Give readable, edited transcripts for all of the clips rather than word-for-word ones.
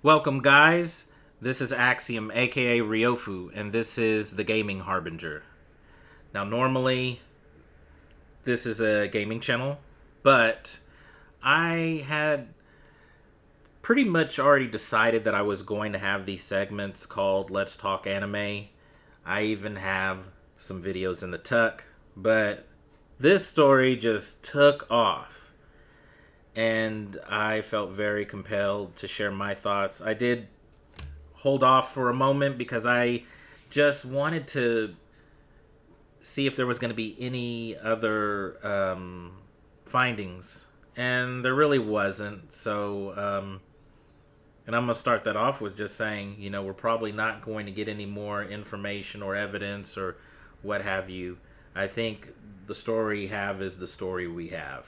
Welcome, guys. This is Axiom, aka Ryofu, and this is the Gaming Harbinger. Now, normally, this is a gaming channel, but I had pretty much already decided that I was going to have these segments called Let's Talk Anime. I even have some videos in the tuck, but this story just took off, and I felt very compelled to share my thoughts. I did hold off for a moment because I just wanted to see if there was going to be any other findings, and there really wasn't. And I'm going to start that off with just saying, we're probably not going to get any more information or evidence or what have you. I think the story we have is the story we have.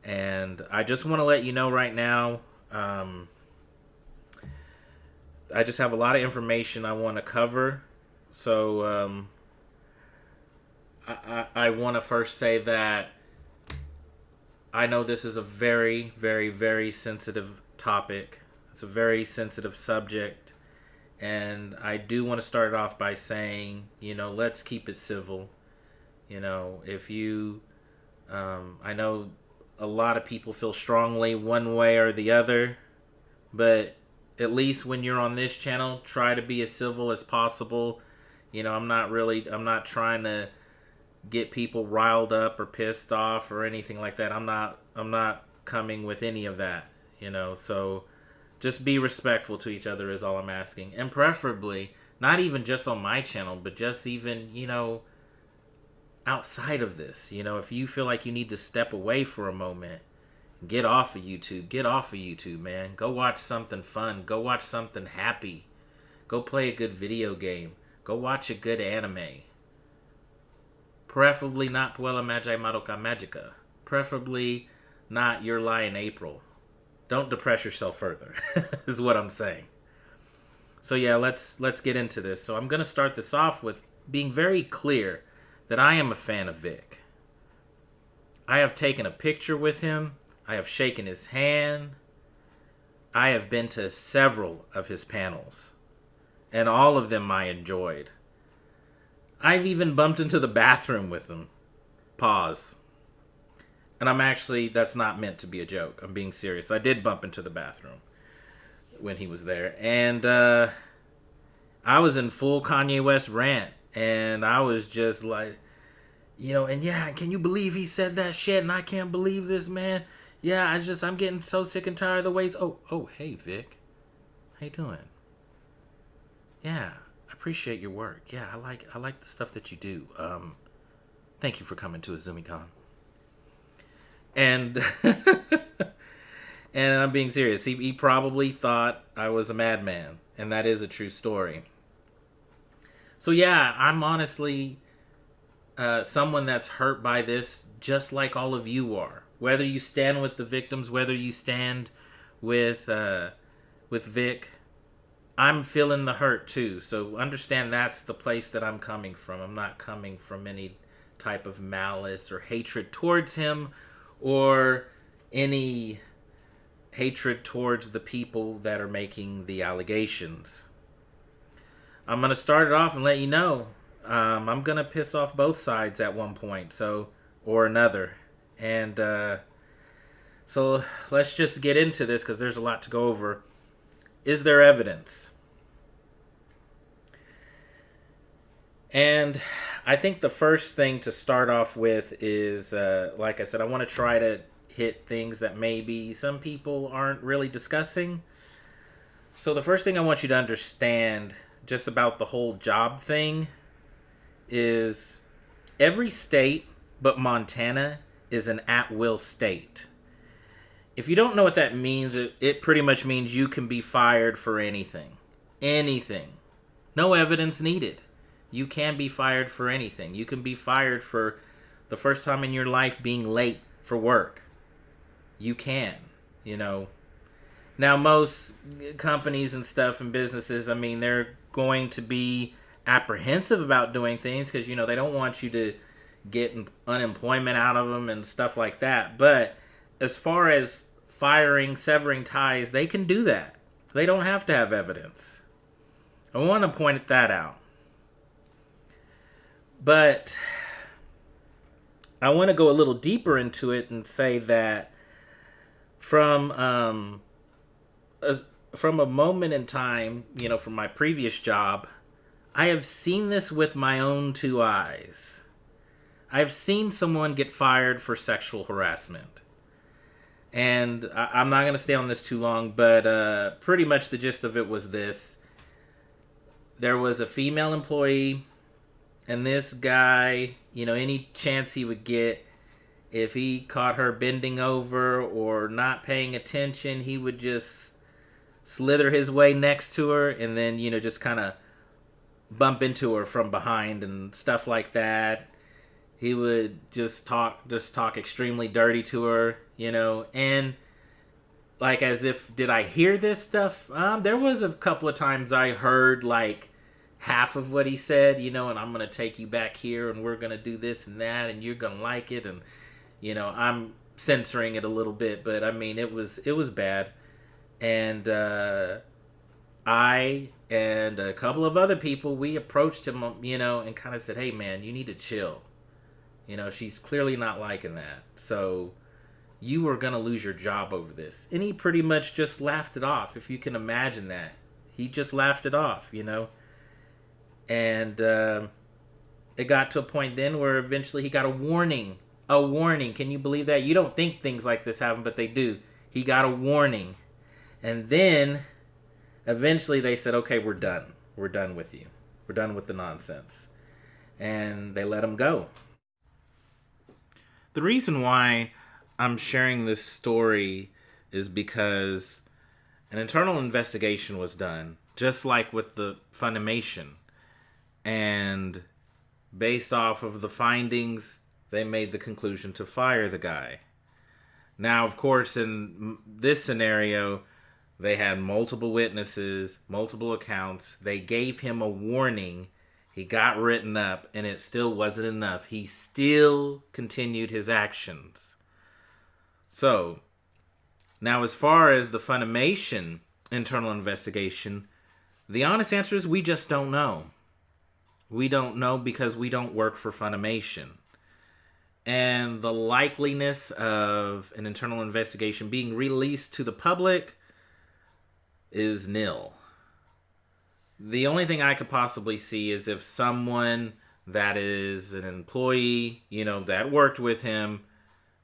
And I just want to let you know right now, I just have a lot of information I want to cover. So I want to first say that I know this is a very, very, very sensitive topic. It's a very sensitive subject. And I do want to start off by saying, let's keep it civil. If you, I know a lot of people feel strongly one way or the other, but at least when you're on this channel, try to be as civil as possible. I'm not trying to get people riled up or pissed off or anything like that. I'm not coming with any of that, so just be respectful to each other is all I'm asking. And preferably, not even just on my channel, but just even, outside of this. If you feel like you need to step away for a moment, get off of YouTube. Get off of YouTube, man. Go watch something fun. Go watch something happy. Go play a good video game. Go watch a good anime. Preferably not Puella Magi Madoka Magica. Preferably not Your Lie in April. Don't depress yourself further, is what I'm saying. So yeah, let's get into this. So I'm going to start this off with being very clear that I am a fan of Vic. I have taken a picture with him. I have shaken his hand. I have been to several of his panels, and all of them I enjoyed. I've even bumped into the bathroom with him. Pause. And that's not meant to be a joke. I'm being serious. I did bump into the bathroom when he was there. And I was in full Kanye West rant. And I was just like, and yeah, can you believe he said that shit? And I can't believe this, man. Yeah, I'm getting so sick and tired of the ways. Oh, hey, Vic. How you doing? Yeah, I appreciate your work. Yeah, I like the stuff that you do. Thank you for coming to AzumiCon. And and I'm being serious. He probably thought I was a madman, and that is a true story. So yeah, I'm honestly someone that's hurt by this, just like all of you are. Whether you stand with the victims, whether you stand with Vic, I'm feeling the hurt too. So understand that's the place that I'm coming from. I'm not coming from any type of malice or hatred towards him, or any hatred towards the people that are making the allegations. I'm going to start it off and let you know, I'm going to piss off both sides at one point, or another. And so let's just get into this because there's a lot to go over. Is there evidence? And I think the first thing to start off with is, like I said, I want to try to hit things that maybe some people aren't really discussing. So the first thing I want you to understand just about the whole job thing is every state but Montana is an at-will state. If you don't know what that means, it pretty much means you can be fired for anything. Anything. No evidence needed. You can be fired for anything. You can be fired for the first time in your life being late for work. You can, Now, most companies and stuff and businesses, they're going to be apprehensive about doing things because, they don't want you to get unemployment out of them and stuff like that. But as far as firing, severing ties, they can do that. They don't have to have evidence. I want to point that out. But I want to go a little deeper into it and say that from a moment in time, from my previous job, I have seen this with my own two eyes. I've seen someone get fired for sexual harassment. And I'm not going to stay on this too long, but pretty much the gist of it was this. There was a female employee, and this guy, any chance he would get, if he caught her bending over or not paying attention, he would just slither his way next to her and then, just kind of bump into her from behind and stuff like that. He would just talk extremely dirty to her, and like as if, did I hear this stuff? There was a couple of times I heard like half of what he said, and I'm going to take you back here and we're going to do this and that and you're going to like it. And, I'm censoring it a little bit, but I mean, it was bad. And I and a couple of other people, we approached him, and kind of said, hey man, you need to chill. She's clearly not liking that. So you are going to lose your job over this. And he pretty much just laughed it off, if you can imagine that. He just laughed it off, And it got to a point then where eventually he got a warning. A warning. Can you believe that? You don't think things like this happen, but they do. He got a warning. And then eventually they said, okay, we're done. We're done with you. We're done with the nonsense. And they let him go. The reason why I'm sharing this story is because an internal investigation was done, just like with the Funimation. And based off of the findings, they made the conclusion to fire the guy. Now, of course, in this scenario, they had multiple witnesses, multiple accounts. They gave him a warning. He got written up, and it still wasn't enough. He still continued his actions. So, now as far as the Funimation internal investigation, the honest answer is we just don't know. We don't know because we don't work for Funimation. And the likeliness of an internal investigation being released to the public is nil. The only thing I could possibly see is if someone that is an employee, that worked with him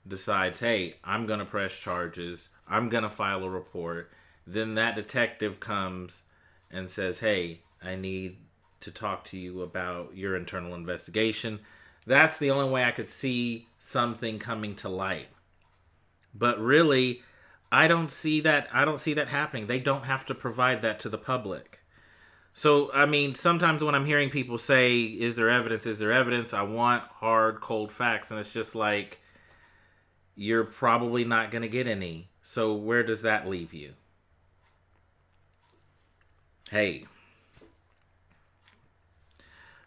decides, hey, I'm going to press charges, I'm going to file a report. Then that detective comes and says, hey, I need to talk to you about your internal investigation. That's the only way I could see something coming to light. But really, I don't see that happening. They don't have to provide that to the public. So, I mean, sometimes when I'm hearing people say, is there evidence? Is there evidence? I want hard, cold facts. And it's just like, you're probably not going to get any. So where does that leave you? Hey.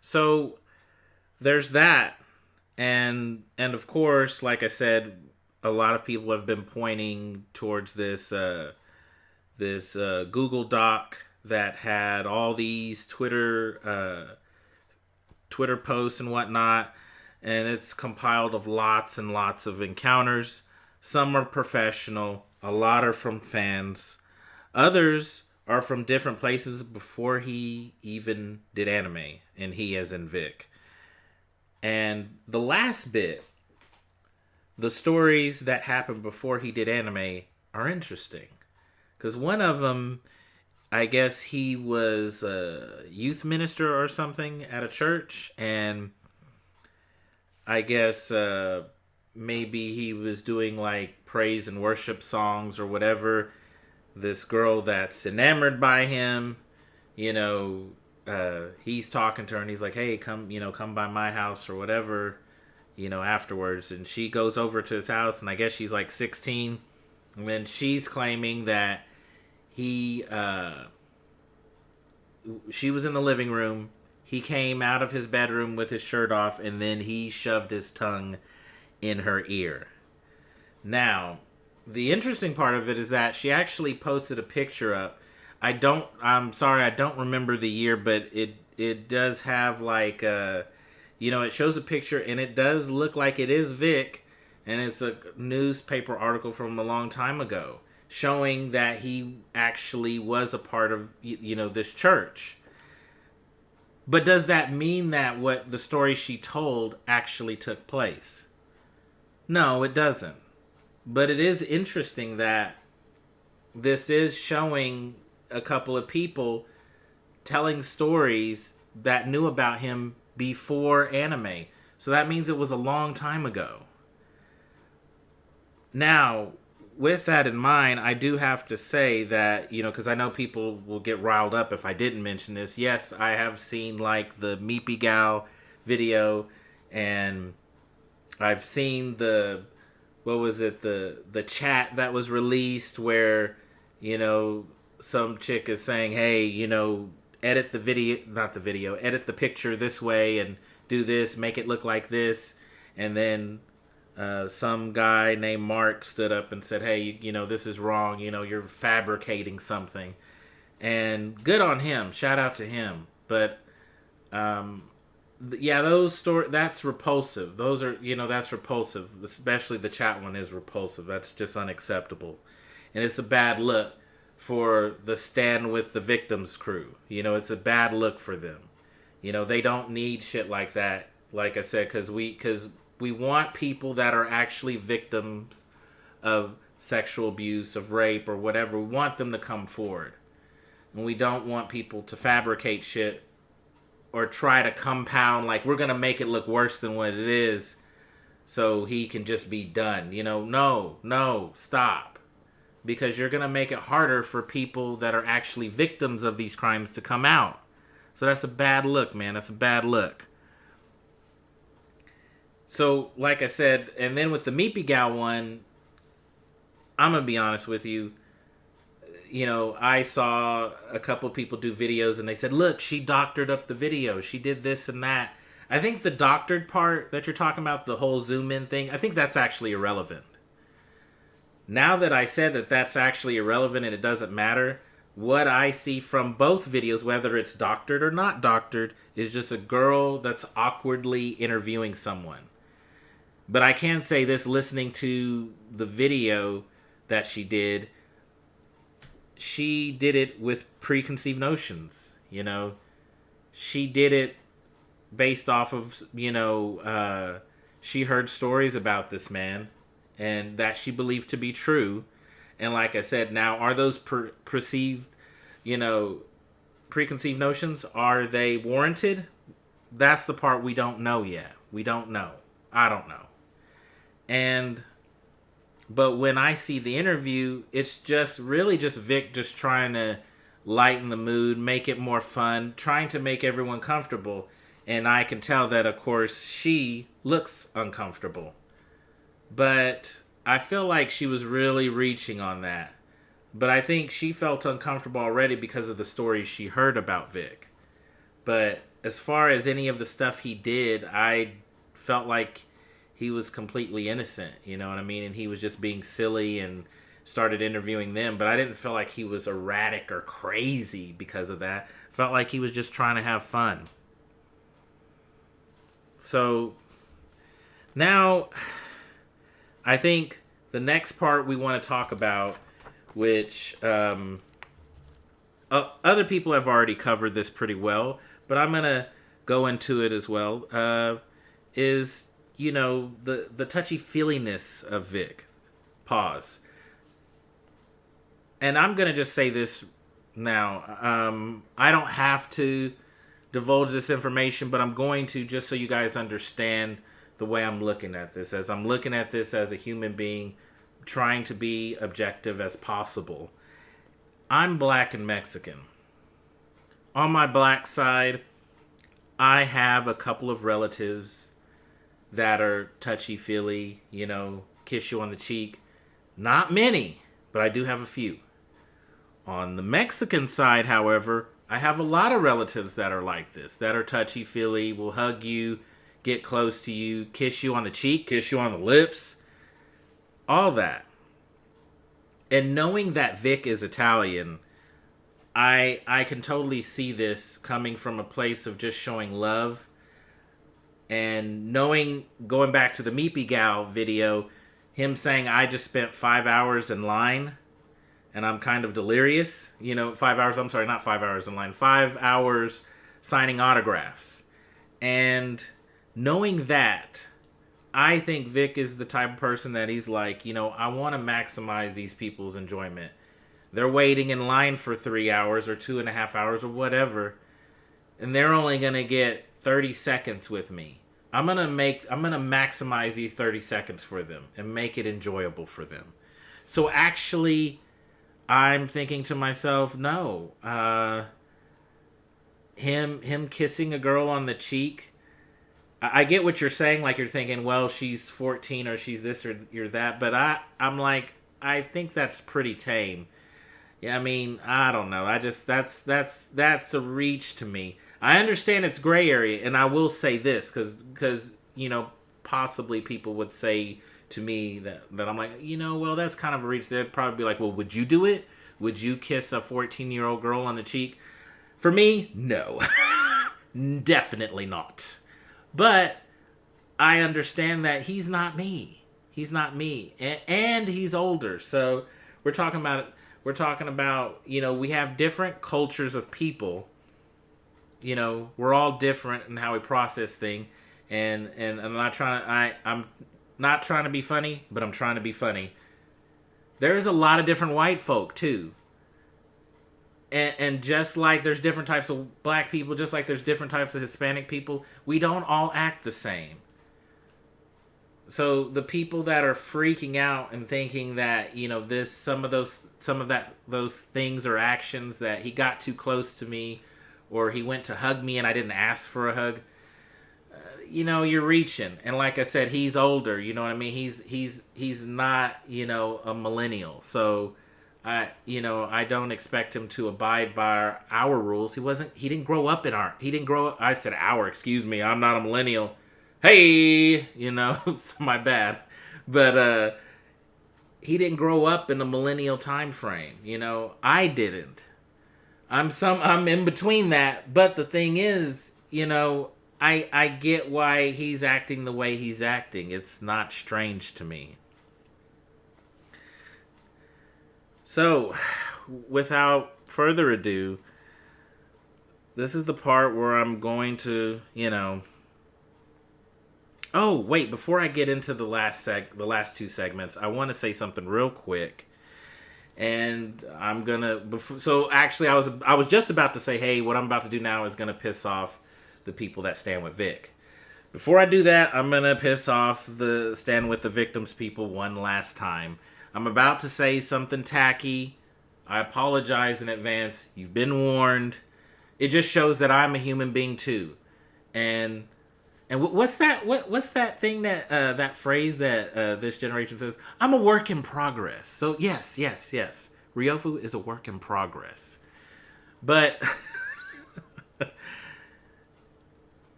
So there's that. And of course, like I said, a lot of people have been pointing towards this Google Doc that had all these Twitter posts and whatnot, and it's compiled of lots and lots of encounters. Some are professional, a lot are from fans, others are from different places before he even did anime, and he as in Vic. And the last bit, the stories that happened before he did anime are interesting. Because one of them, I guess he was a youth minister or something at a church. And I guess maybe he was doing like praise and worship songs or whatever. This girl that's enamored by him, he's talking to her and he's like, hey, come by my house or whatever, afterwards. And she goes over to his house, and I guess she's like 16. And then she's claiming that she was in the living room. He came out of his bedroom with his shirt off, and then he shoved his tongue in her ear. Now, the interesting part of it is that she actually posted a picture up. I'm sorry, I don't remember the year, but it does have like it shows a picture and it does look like it is Vic, and it's a newspaper article from a long time ago showing that he actually was a part of this church. But does that mean that what the story she told actually took place? No, it doesn't. But it is interesting that this is showing a couple of people telling stories that knew about him before anime. So that means it was a long time ago. Now, with that in mind, I do have to say that, because I know people will get riled up if I didn't mention this. Yes, I have seen like the Meepy Gal video, and I've seen the chat that was released where, some chick is saying, hey, edit the video, not the video, edit the picture this way and do this, make it look like this. And then some guy named Mark stood up and said, hey, this is wrong. You're fabricating something. And good on him. Shout out to him. But, that's repulsive. Those are, that's repulsive. Especially the chat one is repulsive. That's just unacceptable. And it's a bad look for the Stand With the Victims crew. It's a bad look for them. They don't need shit like that. Like I said, because we want people that are actually victims of sexual abuse, of rape, or whatever. We want them to come forward. And we don't want people to fabricate shit or try to compound, like, we're going to make it look worse than what it is so he can just be done. No, stop. Because you're going to make it harder for people that are actually victims of these crimes to come out. So that's a bad look, man. That's a bad look. So, like I said, and then with the Meepy Gal one, I'm going to be honest with you. I saw a couple people do videos and they said, look, she doctored up the video. She did this and that. I think the doctored part that you're talking about, the whole zoom in thing, I think that's actually irrelevant. Now that I said that that's actually irrelevant and it doesn't matter, what I see from both videos, whether it's doctored or not doctored, is just a girl that's awkwardly interviewing someone. But I can say this, listening to the video that she did it with preconceived notions, She did it based off of, she heard stories about this man and that she believed to be true. And like I said, now, are those preconceived notions, are they warranted? That's the part we don't know yet. We don't know. I don't know. But when I see the interview, it's just really just Vic just trying to lighten the mood, make it more fun, trying to make everyone comfortable. And I can tell that, of course, she looks uncomfortable. But I feel like she was really reaching on that. But I think she felt uncomfortable already because of the stories she heard about Vic. But as far as any of the stuff he did, I felt like he was completely innocent, you know what I mean? And he was just being silly and started interviewing them. But I didn't feel like he was erratic or crazy because of that. Felt like he was just trying to have fun. So now I think the next part we want to talk about, which other people have already covered this pretty well, but I'm going to go into it as well, is the touchy-feeliness of Vic. Pause. And I'm going to just say this now. I don't have to divulge this information, but I'm going to, just so you guys understand the way I'm looking at this. As I'm looking at this as a human being, trying to be objective as possible. I'm black and Mexican. On my black side, I have a couple of relatives that are touchy-feely, kiss you on the cheek. Not many, but I do have a few. On the Mexican side, however, I have a lot of relatives that are like this, that are touchy-feely, will hug you, get close to you, kiss you on the cheek, kiss you on the lips, all that. And knowing that Vic is Italian, I can totally see this coming from a place of just showing love. And knowing, going back to the Meepy Gal video, him saying, I just spent 5 hours in line and I'm kind of delirious. 5 hours, I'm sorry, not 5 hours in line, 5 hours signing autographs. And knowing that, I think Vic is the type of person that he's like, I want to maximize these people's enjoyment. They're waiting in line for 3 hours or 2.5 hours or whatever, and they're only going to get 30 seconds with me. I'm going to maximize these 30 seconds for them and make it enjoyable for them. So actually, I'm thinking to myself, no, him kissing a girl on the cheek, I get what you're saying, like you're thinking, well, she's 14 or she's this or you're that, but I'm like, I think that's pretty tame. Yeah, I mean, I don't know. That's a reach to me. I understand it's gray area, and I will say this because possibly people would say to me that I'm like, well, that's kind of a reach. They'd probably be like, well, would you do it? Would you kiss a 14-year-old girl on the cheek? For me, no. Definitely not. But I understand that he's not me. He's not me. And he's older. So we're talking about, we have different cultures of people. We're all different in how we process things. And I'm not trying to be funny, but I'm trying to be funny. There's a lot of different white folk too. And just like there's different types of black people, just like there's different types of Hispanic people, we don't all act the same. So the people that are freaking out and thinking that, some of those things or actions that he got too close to me or he went to hug me and I didn't ask for a hug, you're reaching. And like I said, he's older, you know what I mean? He's not, a millennial. So I don't expect him to abide by our rules. He didn't grow up I said our, excuse me. I'm not a millennial. Hey, it's my bad. But he didn't grow up in a millennial time frame. I didn't. I'm in between that. But the thing is, I get why he's acting the way he's acting. It's not strange to me. So, without further ado, this is the part where I'm going to, Oh, wait, before I get into the last two segments, I want to say something real quick. And I'm going to so actually I was just about to say, hey, what I'm about to do now is going to piss off the people that stand with Vic. Before I do that, I'm going to piss off the stand with the victims people one last time. I'm about to say something tacky. I apologize in advance. You've been warned. It just shows that I'm a human being too. And what's that? What's that thing that phrase that this generation says? I'm a work in progress. So yes. Ryofu is a work in progress. But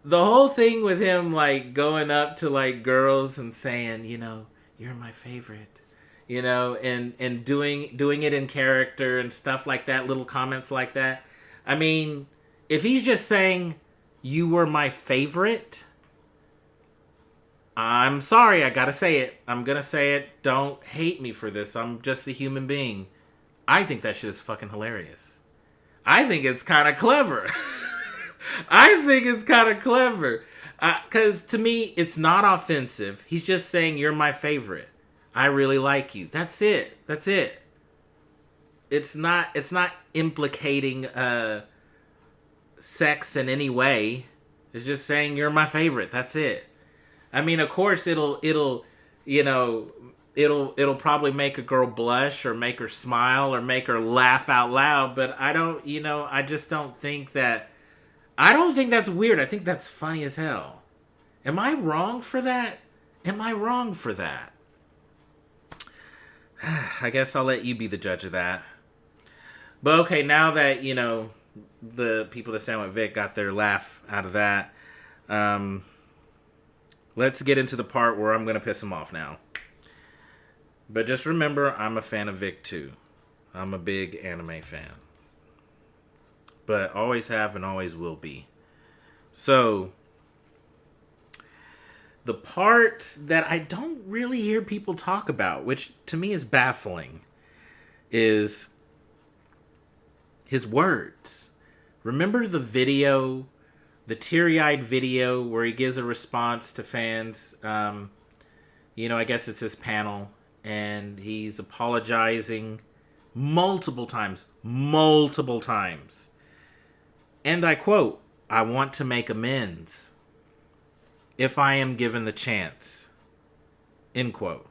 the whole thing with him like going up to like girls and saying, you're my favorite. And doing it in character and stuff like that, little comments like that. I mean, if he's just saying, you were my favorite, I'm sorry, I gotta say it. I'm gonna say it. Don't hate me for this. I'm just a human being. I think that shit is fucking hilarious. I think it's kind of clever. Because to me, it's not offensive. He's just saying, you're my favorite. I really like you. That's it. It's not implicating sex in any way. It's just saying you're my favorite. That's it. I mean, of course it'll probably make a girl blush or make her smile or make her laugh out loud, but I just don't think that. I don't think that's weird. I think that's funny as hell. Am I wrong for that? I guess I'll let you be the judge of that. But okay, now that, the people that stand with Vic got their laugh out of that, let's get into the part where I'm going to piss him off now. But just remember, I'm a fan of Vic too. I'm a big anime fan. But always have and always will be. So, the part that I don't really hear people talk about, which to me is baffling, is his words. Remember the video, the teary-eyed video where he gives a response to fans? I guess it's his panel, and he's apologizing multiple times. And I quote, "I want to make amends if I am given the chance." End quote.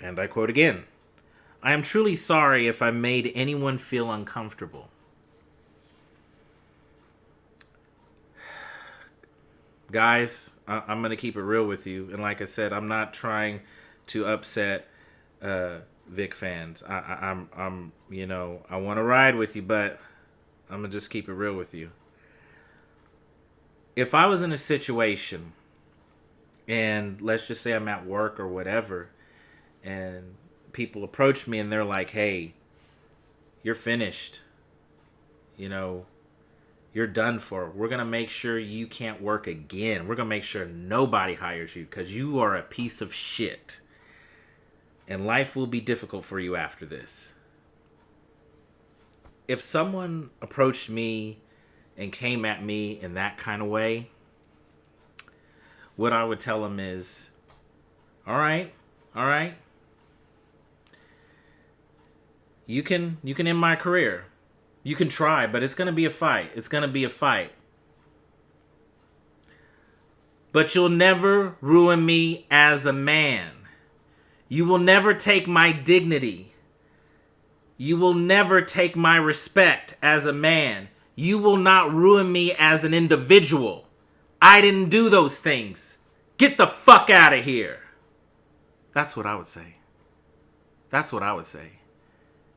And I quote again, "I am truly sorry if I made anyone feel uncomfortable." Guys, I'm going to keep it real with you. And like I said, I'm not trying to upset Vic fans. I'm I want to ride with you, but I'm going to just keep it real with you. If I was in a situation, and let's just say I'm at work or whatever, and people approach me and they're like, "Hey, you're finished. You're done for. We're going to make sure you can't work again. We're going to make sure nobody hires you because you are a piece of shit. And life will be difficult for you after this." If someone approached me and came at me in that kind of way, what I would tell them is, all right. You can end my career. You can try, but it's going to be a fight. But you'll never ruin me as a man. You will never take my dignity. You will never take my respect as a man. You will not ruin me as an individual. I didn't do those things. Get the fuck out of here. That's what I would say.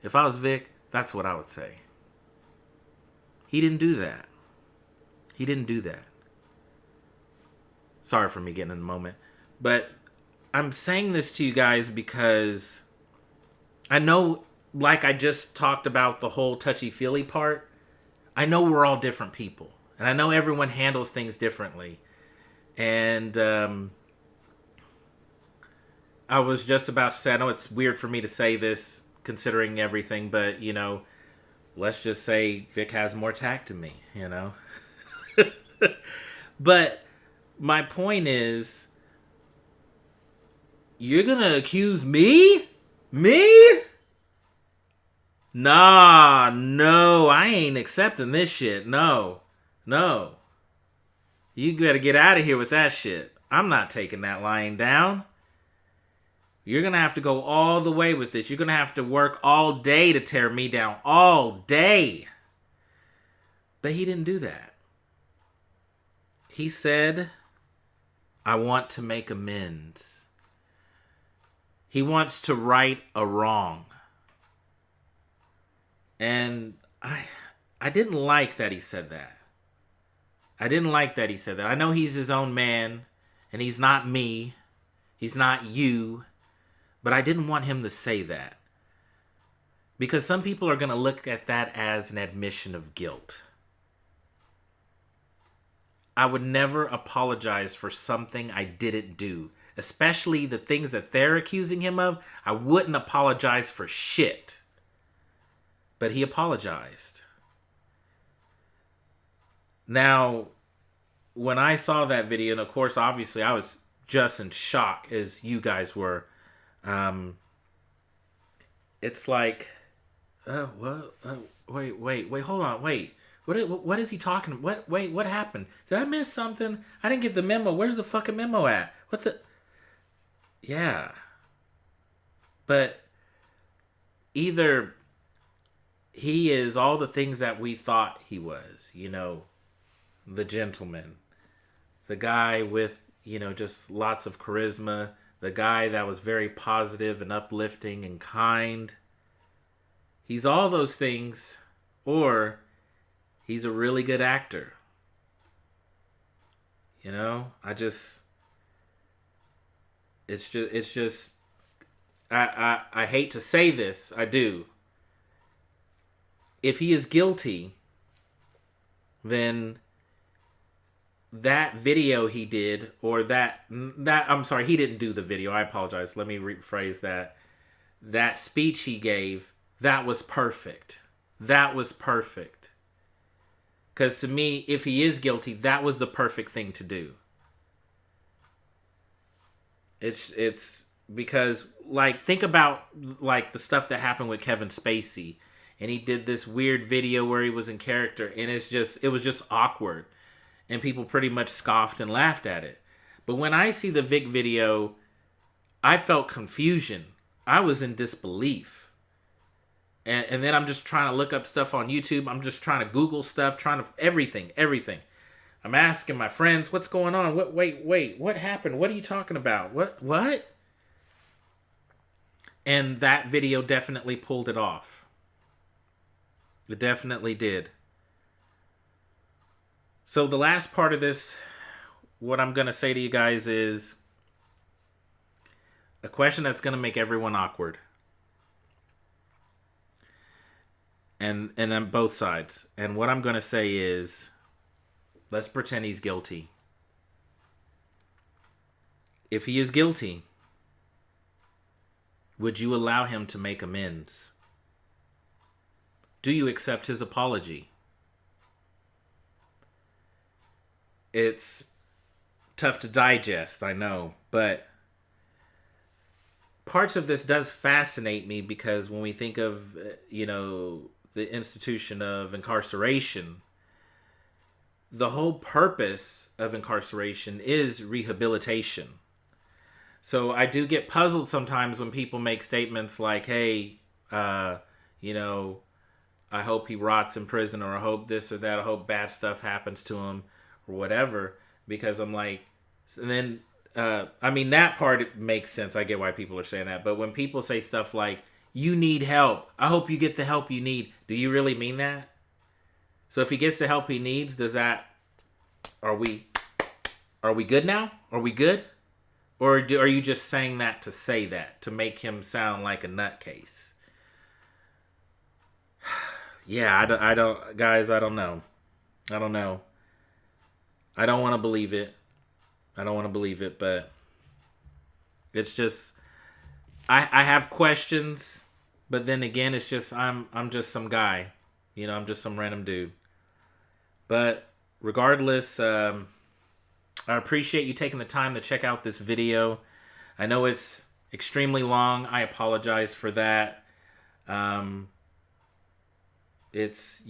If I was Vic, that's what I would say. He didn't do that. Sorry for me getting in the moment. But I'm saying this to you guys because I know, like I just talked about the whole touchy-feely part, I know we're all different people. And I know everyone handles things differently. And I was just about to say, I know it's weird for me to say this considering everything, but, let's just say Vic has more tact than me, But my point is, you're going to accuse me? Me? Nah, no, I ain't accepting this shit. No. You gotta get out of here with that shit. I'm not taking that lying down. You're gonna have to go all the way with this. You're gonna have to work all day to tear me down. All day. But he didn't do that. He said, "I want to make amends." He wants to right a wrong. And I didn't like that he said that. I know he's his own man, and he's not me. He's not you. But I didn't want him to say that. Because some people are going to look at that as an admission of guilt. I would never apologize for something I didn't do. Especially the things that they're accusing him of. I wouldn't apologize for shit. But he apologized. Now, when I saw that video, and of course, obviously, I was just in shock as you guys were. It's like, wait, hold on, wait. What is he talking about? What happened? Did I miss something? I didn't get the memo. Where's the fucking memo at? Yeah. But either he is all the things that we thought he was, the gentleman, the guy with, just lots of charisma, the guy that was very positive and uplifting and kind. He's all those things, or he's a really good actor. It's just I hate to say this, I do. If he is guilty, then that video he did, or that I'm sorry, he didn't do the video. I apologize. Let me rephrase that. That speech he gave, that was perfect. That was perfect. Because to me, if he is guilty, that was the perfect thing to do. It's because, like, think about like the stuff that happened with Kevin Spacey, and he did this weird video where he was in character, and it was just awkward, and people pretty much scoffed and laughed at it. But when I see the Vic video, I felt confusion. I was in disbelief. And then I'm just trying to look up stuff on YouTube. I'm just trying to Google stuff, trying to everything. I'm asking my friends, what's going on? Wait, what happened? What are you talking about? What? And that video definitely pulled it off. It definitely did. So the last part of this, what I'm going to say to you guys is a question that's going to make everyone awkward. And on both sides. And what I'm going to say is, let's pretend he's guilty. If he is guilty, would you allow him to make amends? Do you accept his apology? It's tough to digest, I know, but parts of this does fascinate me, because when we think of, the institution of incarceration, the whole purpose of incarceration is rehabilitation. So I do get puzzled sometimes when people make statements like, hey, I hope he rots in prison, or I hope this or that, I hope bad stuff happens to him, or whatever, because I'm like, and then, that part makes sense. I get why people are saying that. But when people say stuff like, you need help, I hope you get the help you need, do you really mean that? So if he gets the help he needs, are we good now? Are we good? Or are you just saying that to say that, to make him sound like a nutcase? Yeah, I don't, guys, I don't know. I don't want to believe it. But it's just, I have questions, but then again, it's just, I'm just some guy, I'm just some random dude. But regardless, I appreciate you taking the time to check out this video. I know it's extremely long. I apologize for that. It's,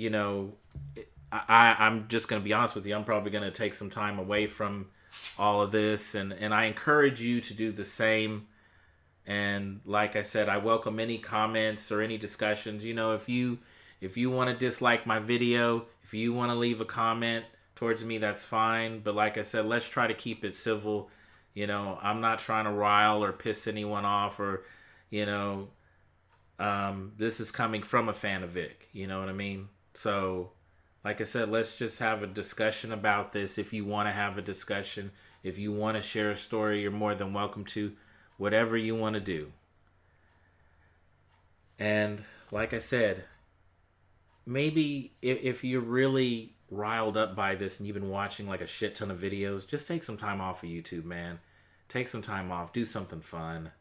I'm just going to be honest with you. I'm probably going to take some time away from all of this, and I encourage you to do the same. And like I said, I welcome any comments or any discussions. If you want to dislike my video, if you want to leave a comment towards me, that's fine. But like I said, let's try to keep it civil. I'm not trying to rile or piss anyone off, or this is coming from a fan of Vic. You know what I mean? So like I said, let's just have a discussion about this. If you want to have a discussion, if you want to share a story, you're more than welcome to. Whatever you want to do. And like I said, maybe if you're really riled up by this and you've been watching like a shit ton of videos, just take some time off of YouTube, man. Take some time off. Do something fun.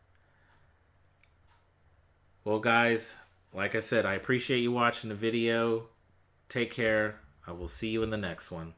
Well, guys, like I said, I appreciate you watching the video. Take care. I will see you in the next one.